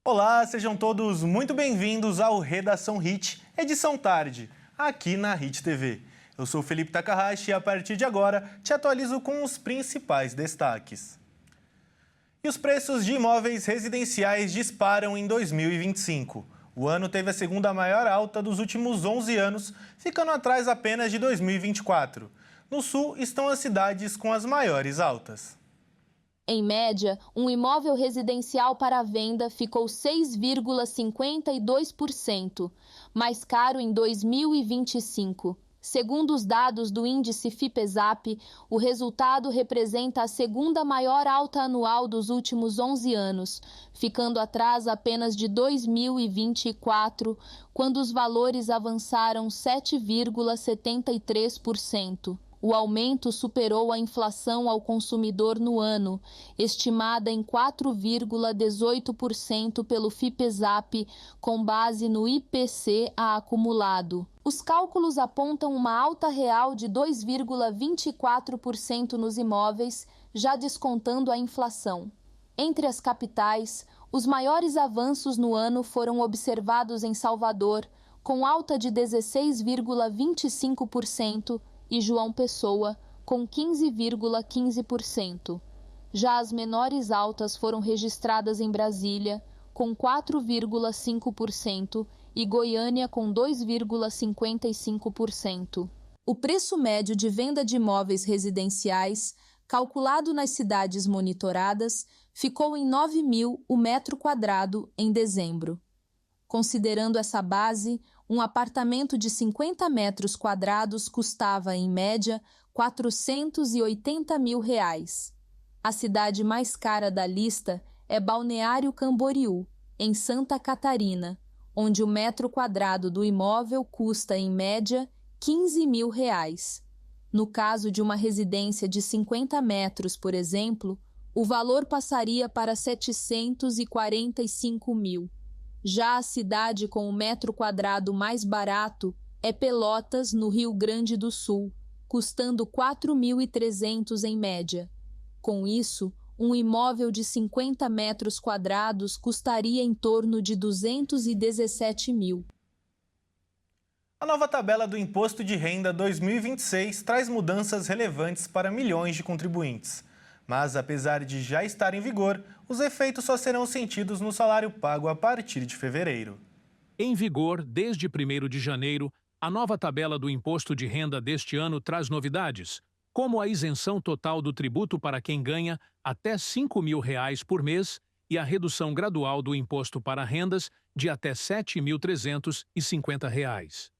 Olá, sejam todos muito bem-vindos ao Redação Hit, edição tarde, aqui na Hit TV. Eu sou Felipe Takahashi e a partir de agora te atualizo com os principais destaques. E os preços de imóveis residenciais disparam em 2025. O ano teve a segunda maior alta dos últimos 11 anos, ficando atrás apenas de 2024. No sul estão as cidades com as maiores altas. Em média, um imóvel residencial para venda ficou 6,52% mais caro em 2025. Segundo os dados do índice Fipesap, o resultado representa a segunda maior alta anual dos últimos 11 anos, ficando atrás apenas de 2024, quando os valores avançaram 7,73%. O aumento superou a inflação ao consumidor no ano, estimada em 4,18% pelo Fipesap, com base no IPCA acumulado. Os cálculos apontam uma alta real de 2,24% nos imóveis, já descontando a inflação. Entre as capitais, os maiores avanços no ano foram observados em Salvador, com alta de 16,25%, e João Pessoa, com 15,15%. Já as menores altas foram registradas em Brasília, com 4,5%, e Goiânia, com 2,55%. O preço médio de venda de imóveis residenciais, calculado nas cidades monitoradas, ficou em R$ 9.000 o metro quadrado em dezembro. Considerando essa base, um apartamento de 50 metros quadrados custava, em média, R$ 480 mil. A cidade mais cara da lista é Balneário Camboriú, em Santa Catarina, onde o metro quadrado do imóvel custa, em média, R$ 15 mil. No caso de uma residência de 50 metros, por exemplo, o valor passaria para R$ 745 mil. Já a cidade com o metro quadrado mais barato é Pelotas, no Rio Grande do Sul, custando R$ 4.300 em média. Com isso, um imóvel de 50 metros quadrados custaria em torno de R$ 217 mil. A nova tabela do Imposto de Renda 2026 traz mudanças relevantes para milhões de contribuintes. Mas, apesar de já estar em vigor, os efeitos só serão sentidos no salário pago a partir de fevereiro. Em vigor desde 1º de janeiro, a nova tabela do Imposto de Renda deste ano traz novidades, como a isenção total do tributo para quem ganha até R$ 5.000 por mês e a redução gradual do imposto para rendas de até R$ 7.350.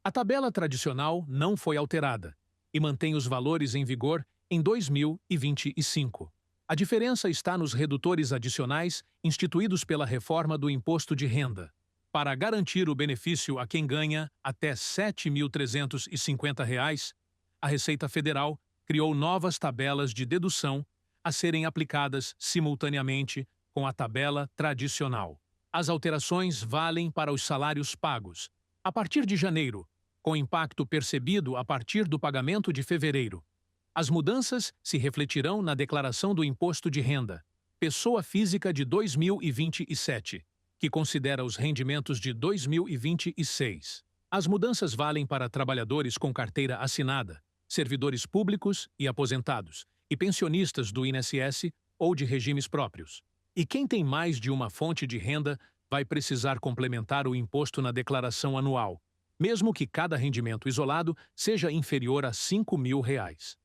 A tabela tradicional não foi alterada e mantém os valores em vigor em 2025. A diferença está nos redutores adicionais instituídos pela reforma do Imposto de Renda. Para garantir o benefício a quem ganha até R$ 7.350, a Receita Federal criou novas tabelas de dedução a serem aplicadas simultaneamente com a tabela tradicional. As alterações valem para os salários pagos a partir de janeiro, com impacto percebido a partir do pagamento de fevereiro. As mudanças se refletirão na declaração do Imposto de Renda, pessoa física de 2027, que considera os rendimentos de 2026. As mudanças valem para trabalhadores com carteira assinada, servidores públicos e aposentados, e pensionistas do INSS ou de regimes próprios. E quem tem mais de uma fonte de renda vai precisar complementar o imposto na declaração anual, mesmo que cada rendimento isolado seja inferior a R$ 5.000.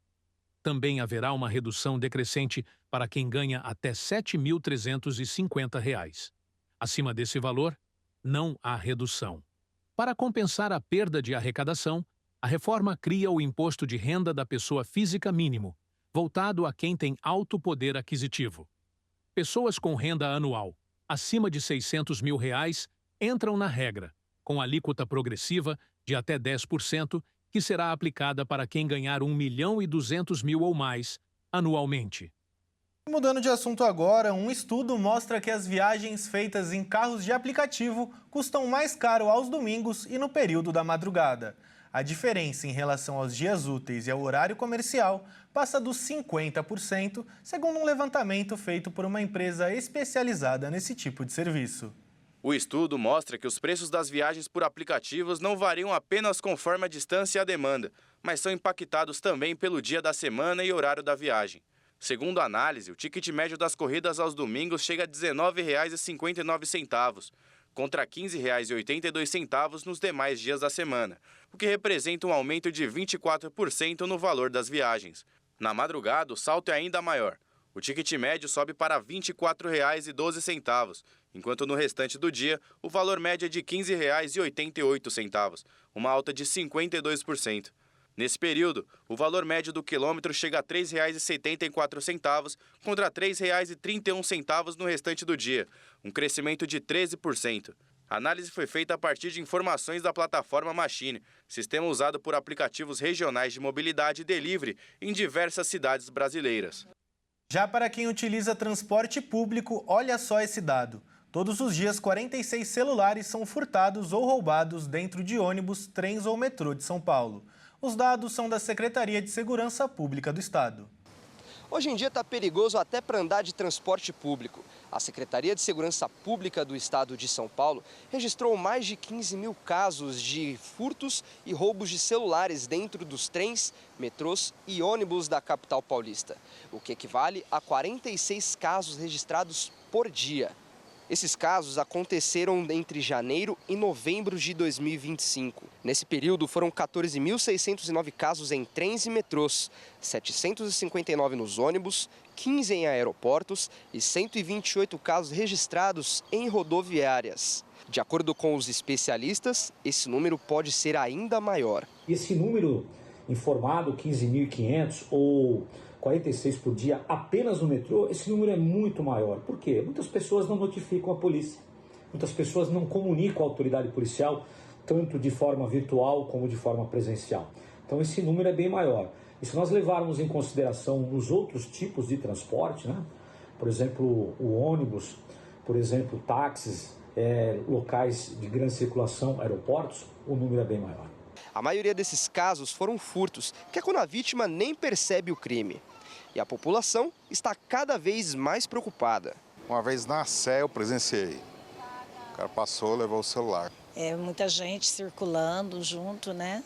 Também haverá uma redução decrescente para quem ganha até R$ 7.350. Acima desse valor, não há redução. Para compensar a perda de arrecadação, a reforma cria o Imposto de Renda da Pessoa Física Mínimo, voltado a quem tem alto poder aquisitivo. Pessoas com renda anual acima de R$ 600 mil entram na regra, com alíquota progressiva de até 10%, que será aplicada para quem ganhar R$ 1.200.000 ou mais anualmente. Mudando de assunto agora, um estudo mostra que as viagens feitas em carros de aplicativo custam mais caro aos domingos e no período da madrugada. A diferença em relação aos dias úteis e ao horário comercial passa dos 50%, segundo um levantamento feito por uma empresa especializada nesse tipo de serviço. O estudo mostra que os preços das viagens por aplicativos não variam apenas conforme a distância e a demanda, mas são impactados também pelo dia da semana e horário da viagem. Segundo a análise, o ticket médio das corridas aos domingos chega a R$ 19,59, contra R$ 15,82 nos demais dias da semana, o que representa um aumento de 24% no valor das viagens. Na madrugada, o salto é ainda maior. O ticket médio sobe para R$ 24,12, enquanto no restante do dia, o valor médio é de R$ 15,88, uma alta de 52%. Nesse período, o valor médio do quilômetro chega a R$ 3,74 contra R$ 3,31 no restante do dia, um crescimento de 13%. A análise foi feita a partir de informações da plataforma Machine, sistema usado por aplicativos regionais de mobilidade e delivery em diversas cidades brasileiras. Já para quem utiliza transporte público, olha só esse dado. Todos os dias, 46 celulares são furtados ou roubados dentro de ônibus, trens ou metrô de São Paulo. Os dados são da Secretaria de Segurança Pública do Estado. Hoje em dia está perigoso até para andar de transporte público. A Secretaria de Segurança Pública do Estado de São Paulo registrou mais de 15 mil casos de furtos e roubos de celulares dentro dos trens, metrôs e ônibus da capital paulista, o que equivale a 46 casos registrados por dia. Esses casos aconteceram entre janeiro e novembro de 2025. Nesse período, foram 14.609 casos em trens e metrôs, 759 nos ônibus, 15 em aeroportos e 128 casos registrados em rodoviárias. De acordo com os especialistas, esse número pode ser ainda maior. Esse número informado, 15.500 ou 46 por dia apenas no metrô, esse número é muito maior. Por quê? Muitas pessoas não notificam a polícia. Muitas pessoas não comunicam a autoridade policial, tanto de forma virtual como de forma presencial. Então esse número é bem maior. E se nós levarmos em consideração os outros tipos de transporte, né? Por exemplo, o ônibus, por exemplo, táxis, locais de grande circulação, aeroportos, o número é bem maior. A maioria desses casos foram furtos, que é quando a vítima nem percebe o crime. E a população está cada vez mais preocupada. Uma vez na Sé eu presenciei. O cara passou, levou o celular. Muita gente circulando junto, né?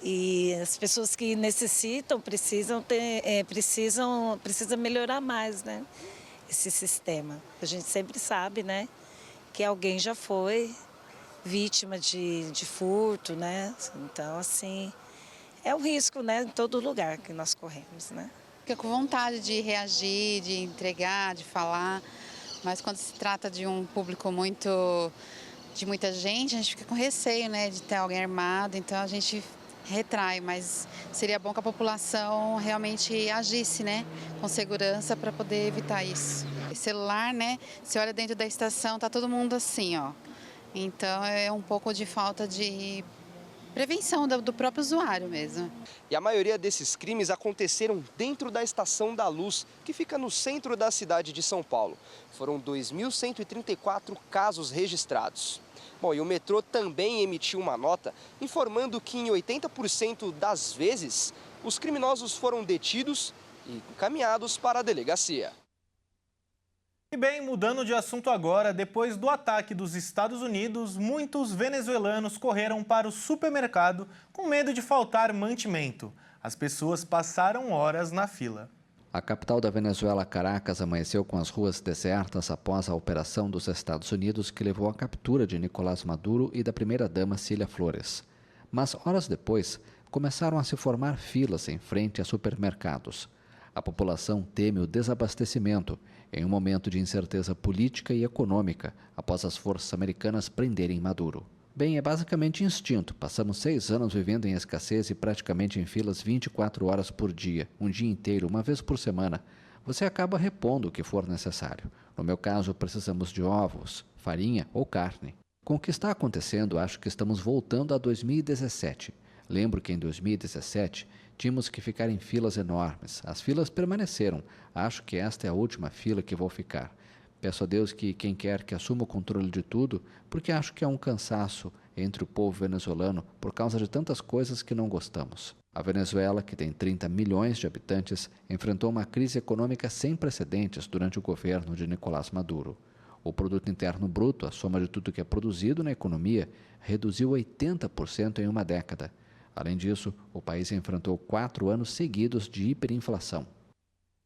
E as pessoas que necessitam, precisam melhorar mais, né? Esse sistema. A gente sempre sabe, né? Que alguém já foi vítima de furto, né? Então, assim, é um risco, né? Em todo lugar que nós corremos, né? Fica com vontade de reagir, de entregar, de falar, mas quando se trata de um público de muita gente, a gente fica com receio, né? De ter alguém armado, então a gente retrai, mas seria bom que a população realmente agisse, né? Com segurança para poder evitar isso. O celular, né? Você olha dentro da estação, tá todo mundo assim, ó. Então, é um pouco de falta de prevenção do próprio usuário mesmo. E a maioria desses crimes aconteceram dentro da Estação da Luz, que fica no centro da cidade de São Paulo. Foram 2.134 casos registrados. Bom, e o metrô também emitiu uma nota informando que em 80% das vezes os criminosos foram detidos e encaminhados para a delegacia. E bem, mudando de assunto agora, depois do ataque dos Estados Unidos, muitos venezuelanos correram para o supermercado com medo de faltar mantimento. As pessoas passaram horas na fila. A capital da Venezuela, Caracas, amanheceu com as ruas desertas após a operação dos Estados Unidos que levou à captura de Nicolás Maduro e da primeira-dama Cília Flores. Mas, horas depois, começaram a se formar filas em frente a supermercados. A população teme o desabastecimento em um momento de incerteza política e econômica após as forças americanas prenderem Maduro. Bem, é basicamente instinto. Passamos 6 anos vivendo em escassez e praticamente em filas 24 horas por dia, um dia inteiro, uma vez por semana. Você acaba repondo o que for necessário. No meu caso, precisamos de ovos, farinha ou carne. Com o que está acontecendo, acho que estamos voltando a 2017. Lembro que em 2017 tínhamos que ficar em filas enormes. As filas permaneceram. Acho que esta é a última fila que vou ficar. Peço a Deus que quem quer que assuma o controle de tudo, porque acho que é um cansaço entre o povo venezuelano por causa de tantas coisas que não gostamos. A Venezuela, que tem 30 milhões de habitantes, enfrentou uma crise econômica sem precedentes durante o governo de Nicolás Maduro. O produto interno bruto, a soma de tudo que é produzido na economia, reduziu 80% em uma década. Além disso, o país enfrentou 4 anos seguidos de hiperinflação.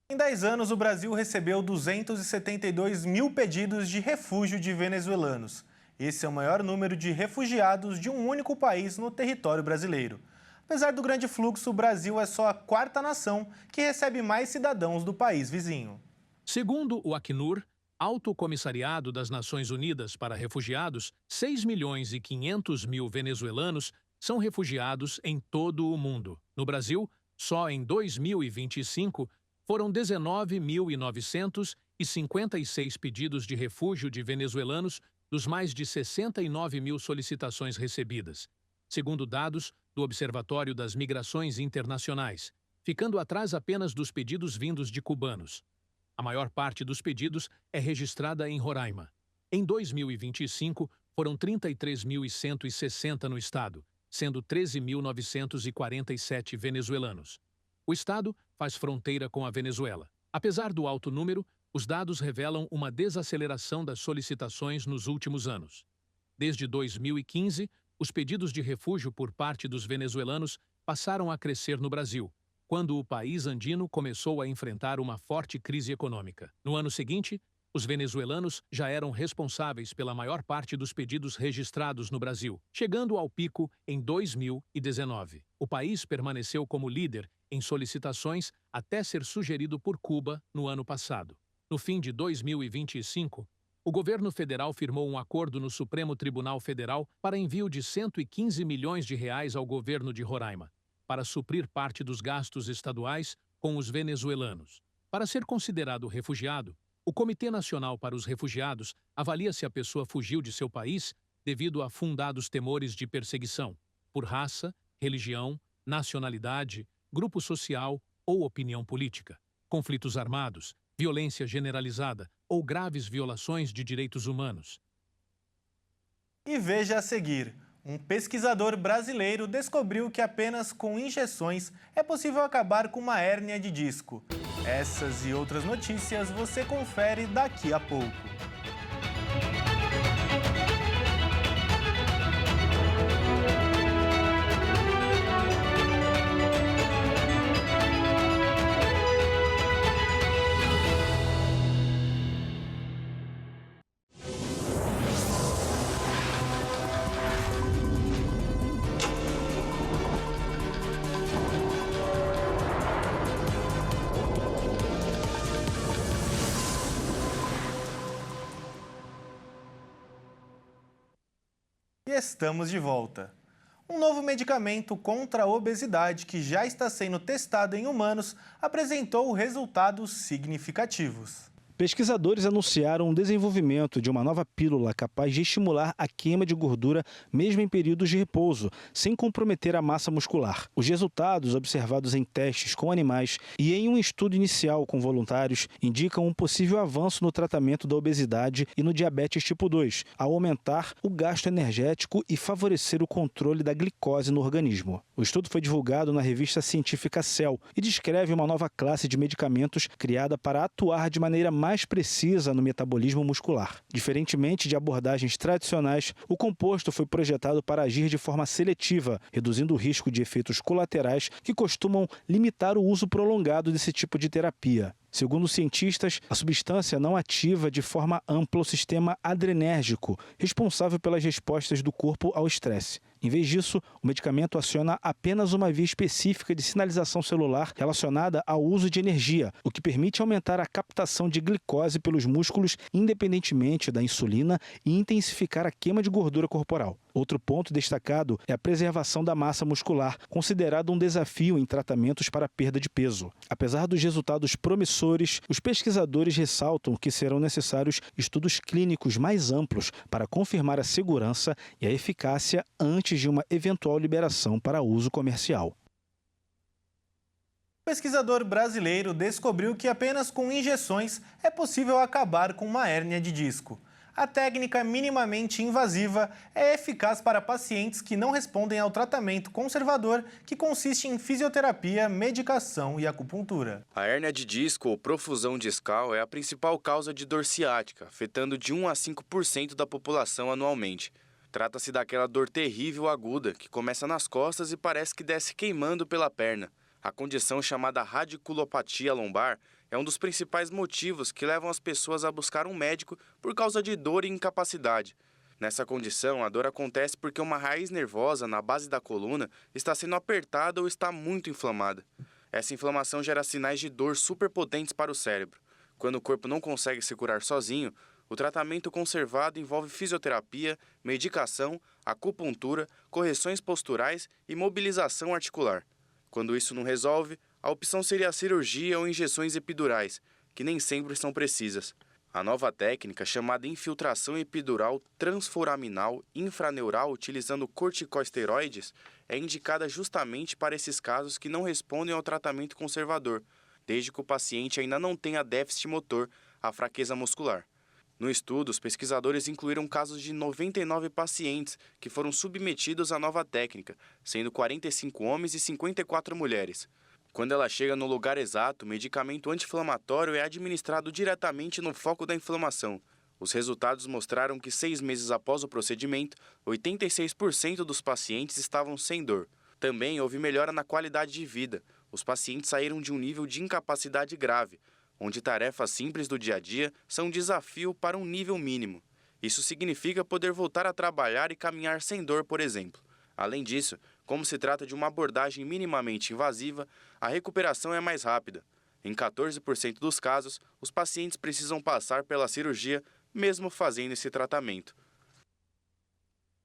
Em 10 anos, o Brasil recebeu 272 mil pedidos de refúgio de venezuelanos. Esse é o maior número de refugiados de um único país no território brasileiro. Apesar do grande fluxo, o Brasil é só a 4ª nação que recebe mais cidadãos do país vizinho. Segundo o Acnur, Alto Comissariado das Nações Unidas para Refugiados, 6.500.000 venezuelanos são refugiados em todo o mundo. No Brasil, só em 2025, foram 19.956 pedidos de refúgio de venezuelanos dos mais de 69 mil solicitações recebidas, segundo dados do Observatório das Migrações Internacionais, ficando atrás apenas dos pedidos vindos de cubanos. A maior parte dos pedidos é registrada em Roraima. Em 2025, foram 33.160 no estado, sendo 13.947 venezuelanos. O estado faz fronteira com a Venezuela. Apesar do alto número, os dados revelam uma desaceleração das solicitações nos últimos anos. Desde 2015, os pedidos de refúgio por parte dos venezuelanos passaram a crescer no Brasil, quando o país andino começou a enfrentar uma forte crise econômica. No ano seguinte, os venezuelanos já eram responsáveis pela maior parte dos pedidos registrados no Brasil, chegando ao pico em 2019. O país permaneceu como líder em solicitações até ser sugerido por Cuba no ano passado. No fim de 2025, o governo federal firmou um acordo no Supremo Tribunal Federal para envio de 115 milhões de reais ao governo de Roraima, para suprir parte dos gastos estaduais com os venezuelanos. Para ser considerado refugiado, o Comitê Nacional para os Refugiados avalia se a pessoa fugiu de seu país devido a fundados temores de perseguição, por raça, religião, nacionalidade, grupo social ou opinião política, conflitos armados, violência generalizada ou graves violações de direitos humanos. E veja a seguir, um pesquisador brasileiro descobriu que apenas com injeções é possível acabar com uma hérnia de disco. Essas e outras notícias você confere daqui a pouco. E estamos de volta. Um novo medicamento contra a obesidade que já está sendo testado em humanos apresentou resultados significativos. Pesquisadores anunciaram o desenvolvimento de uma nova pílula capaz de estimular a queima de gordura mesmo em períodos de repouso, sem comprometer a massa muscular. Os resultados observados em testes com animais e em um estudo inicial com voluntários indicam um possível avanço no tratamento da obesidade e no diabetes tipo 2, ao aumentar o gasto energético e favorecer o controle da glicose no organismo. O estudo foi divulgado na revista científica Cell e descreve uma nova classe de medicamentos criada para atuar de maneira mais precisa no metabolismo muscular. Diferentemente de abordagens tradicionais, o composto foi projetado para agir de forma seletiva, reduzindo o risco de efeitos colaterais que costumam limitar o uso prolongado desse tipo de terapia. Segundo os cientistas, a substância não ativa de forma ampla o sistema adrenérgico, responsável pelas respostas do corpo ao estresse. Em vez disso, o medicamento aciona apenas uma via específica de sinalização celular relacionada ao uso de energia, o que permite aumentar a captação de glicose pelos músculos independentemente da insulina e intensificar a queima de gordura corporal. Outro ponto destacado é a preservação da massa muscular, considerado um desafio em tratamentos para perda de peso. Apesar dos resultados promissores, os pesquisadores ressaltam que serão necessários estudos clínicos mais amplos para confirmar a segurança e a eficácia antes de uma eventual liberação para uso comercial. O pesquisador brasileiro descobriu que apenas com injeções é possível acabar com uma hérnia de disco. A técnica minimamente invasiva é eficaz para pacientes que não respondem ao tratamento conservador, que consiste em fisioterapia, medicação e acupuntura. A hérnia de disco ou profusão discal é a principal causa de dor ciática, afetando de 1 a 5% da população anualmente. Trata-se daquela dor terrível aguda que começa nas costas e parece que desce queimando pela perna. A condição chamada radiculopatia lombar é um dos principais motivos que levam as pessoas a buscar um médico por causa de dor e incapacidade. Nessa condição, a dor acontece porque uma raiz nervosa na base da coluna está sendo apertada ou está muito inflamada. Essa inflamação gera sinais de dor superpotentes para o cérebro. Quando o corpo não consegue se curar sozinho, o tratamento conservado envolve fisioterapia, medicação, acupuntura, correções posturais e mobilização articular. Quando isso não resolve, a opção seria a cirurgia ou injeções epidurais, que nem sempre são precisas. A nova técnica, chamada infiltração epidural transforaminal infraneural utilizando corticosteroides, é indicada justamente para esses casos que não respondem ao tratamento conservador, desde que o paciente ainda não tenha déficit motor, a fraqueza muscular. No estudo, os pesquisadores incluíram casos de 99 pacientes que foram submetidos à nova técnica, sendo 45 homens e 54 mulheres. Quando ela chega no lugar exato, o medicamento anti-inflamatório é administrado diretamente no foco da inflamação. Os resultados mostraram que 6 meses após o procedimento, 86% dos pacientes estavam sem dor. Também houve melhora na qualidade de vida. Os pacientes saíram de um nível de incapacidade grave, onde tarefas simples do dia a dia são um desafio para um nível mínimo. Isso significa poder voltar a trabalhar e caminhar sem dor, por exemplo. Além disso, como se trata de uma abordagem minimamente invasiva, a recuperação é mais rápida. Em 14% dos casos, os pacientes precisam passar pela cirurgia, mesmo fazendo esse tratamento.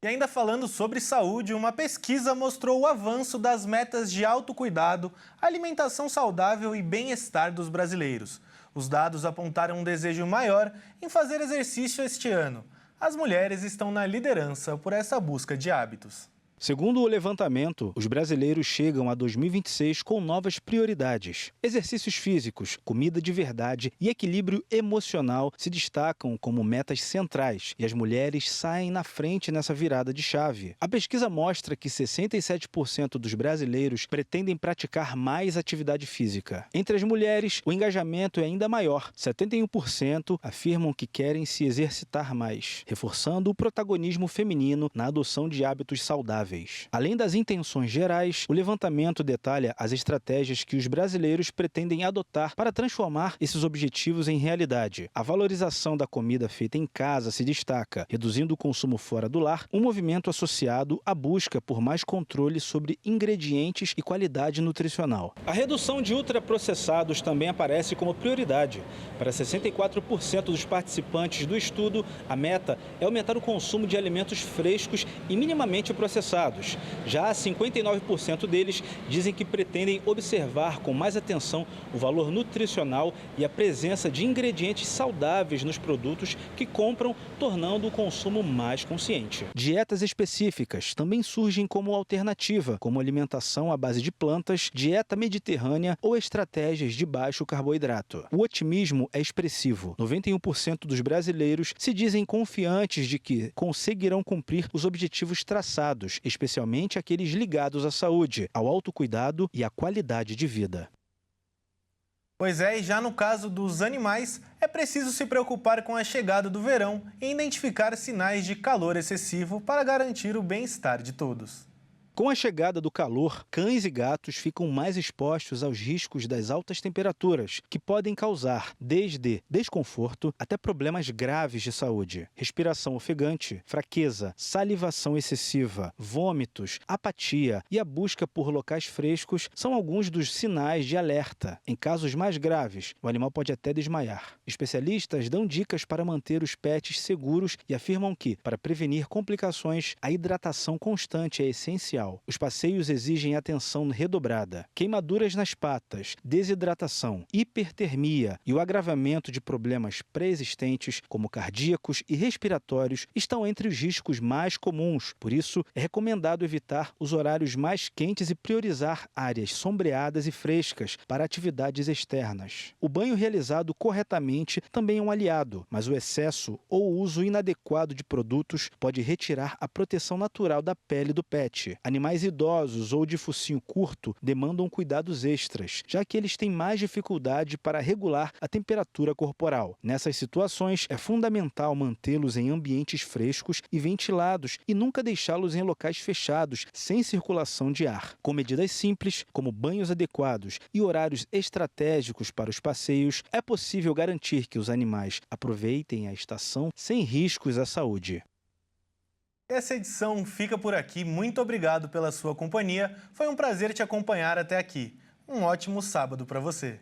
E ainda falando sobre saúde, uma pesquisa mostrou o avanço das metas de autocuidado, alimentação saudável e bem-estar dos brasileiros. Os dados apontaram um desejo maior em fazer exercício este ano. As mulheres estão na liderança por essa busca de hábitos. Segundo o levantamento, os brasileiros chegam a 2026 com novas prioridades. Exercícios físicos, comida de verdade e equilíbrio emocional se destacam como metas centrais e as mulheres saem na frente nessa virada de chave. A pesquisa mostra que 67% dos brasileiros pretendem praticar mais atividade física. Entre as mulheres, o engajamento é ainda maior. 71% afirmam que querem se exercitar mais, reforçando o protagonismo feminino na adoção de hábitos saudáveis. Além das intenções gerais, o levantamento detalha as estratégias que os brasileiros pretendem adotar para transformar esses objetivos em realidade. A valorização da comida feita em casa se destaca, reduzindo o consumo fora do lar, um movimento associado à busca por mais controle sobre ingredientes e qualidade nutricional. A redução de ultraprocessados também aparece como prioridade. Para 64% dos participantes do estudo, a meta é aumentar o consumo de alimentos frescos e minimamente processados. Já 59% deles dizem que pretendem observar com mais atenção o valor nutricional e a presença de ingredientes saudáveis nos produtos que compram, tornando o consumo mais consciente. Dietas específicas também surgem como alternativa, como alimentação à base de plantas, dieta mediterrânea ou estratégias de baixo carboidrato. O otimismo é expressivo. 91% dos brasileiros se dizem confiantes de que conseguirão cumprir os objetivos traçados, especialmente aqueles ligados à saúde, ao autocuidado e à qualidade de vida. Pois é, e já no caso dos animais, é preciso se preocupar com a chegada do verão e identificar sinais de calor excessivo para garantir o bem-estar de todos. Com a chegada do calor, cães e gatos ficam mais expostos aos riscos das altas temperaturas, que podem causar desde desconforto até problemas graves de saúde. Respiração ofegante, fraqueza, salivação excessiva, vômitos, apatia e a busca por locais frescos são alguns dos sinais de alerta. Em casos mais graves, o animal pode até desmaiar. Especialistas dão dicas para manter os pets seguros e afirmam que, para prevenir complicações, a hidratação constante é essencial. arterial. Os passeios exigem atenção redobrada. Queimaduras nas patas, desidratação, hipertermia e o agravamento de problemas pré-existentes, como cardíacos e respiratórios, estão entre os riscos mais comuns. Por isso, é recomendado evitar os horários mais quentes e priorizar áreas sombreadas e frescas para atividades externas. O banho realizado corretamente também é um aliado, mas o excesso ou o uso inadequado de produtos pode retirar a proteção natural da pele do pet. Animais idosos ou de focinho curto demandam cuidados extras, já que eles têm mais dificuldade para regular a temperatura corporal. Nessas situações, é fundamental mantê-los em ambientes frescos e ventilados e nunca deixá-los em locais fechados, sem circulação de ar. Com medidas simples, como banhos adequados e horários estratégicos para os passeios, é possível garantir que os animais aproveitem a estação sem riscos à saúde. Essa edição fica por aqui. Muito obrigado pela sua companhia. Foi um prazer te acompanhar até aqui. Um ótimo sábado para você.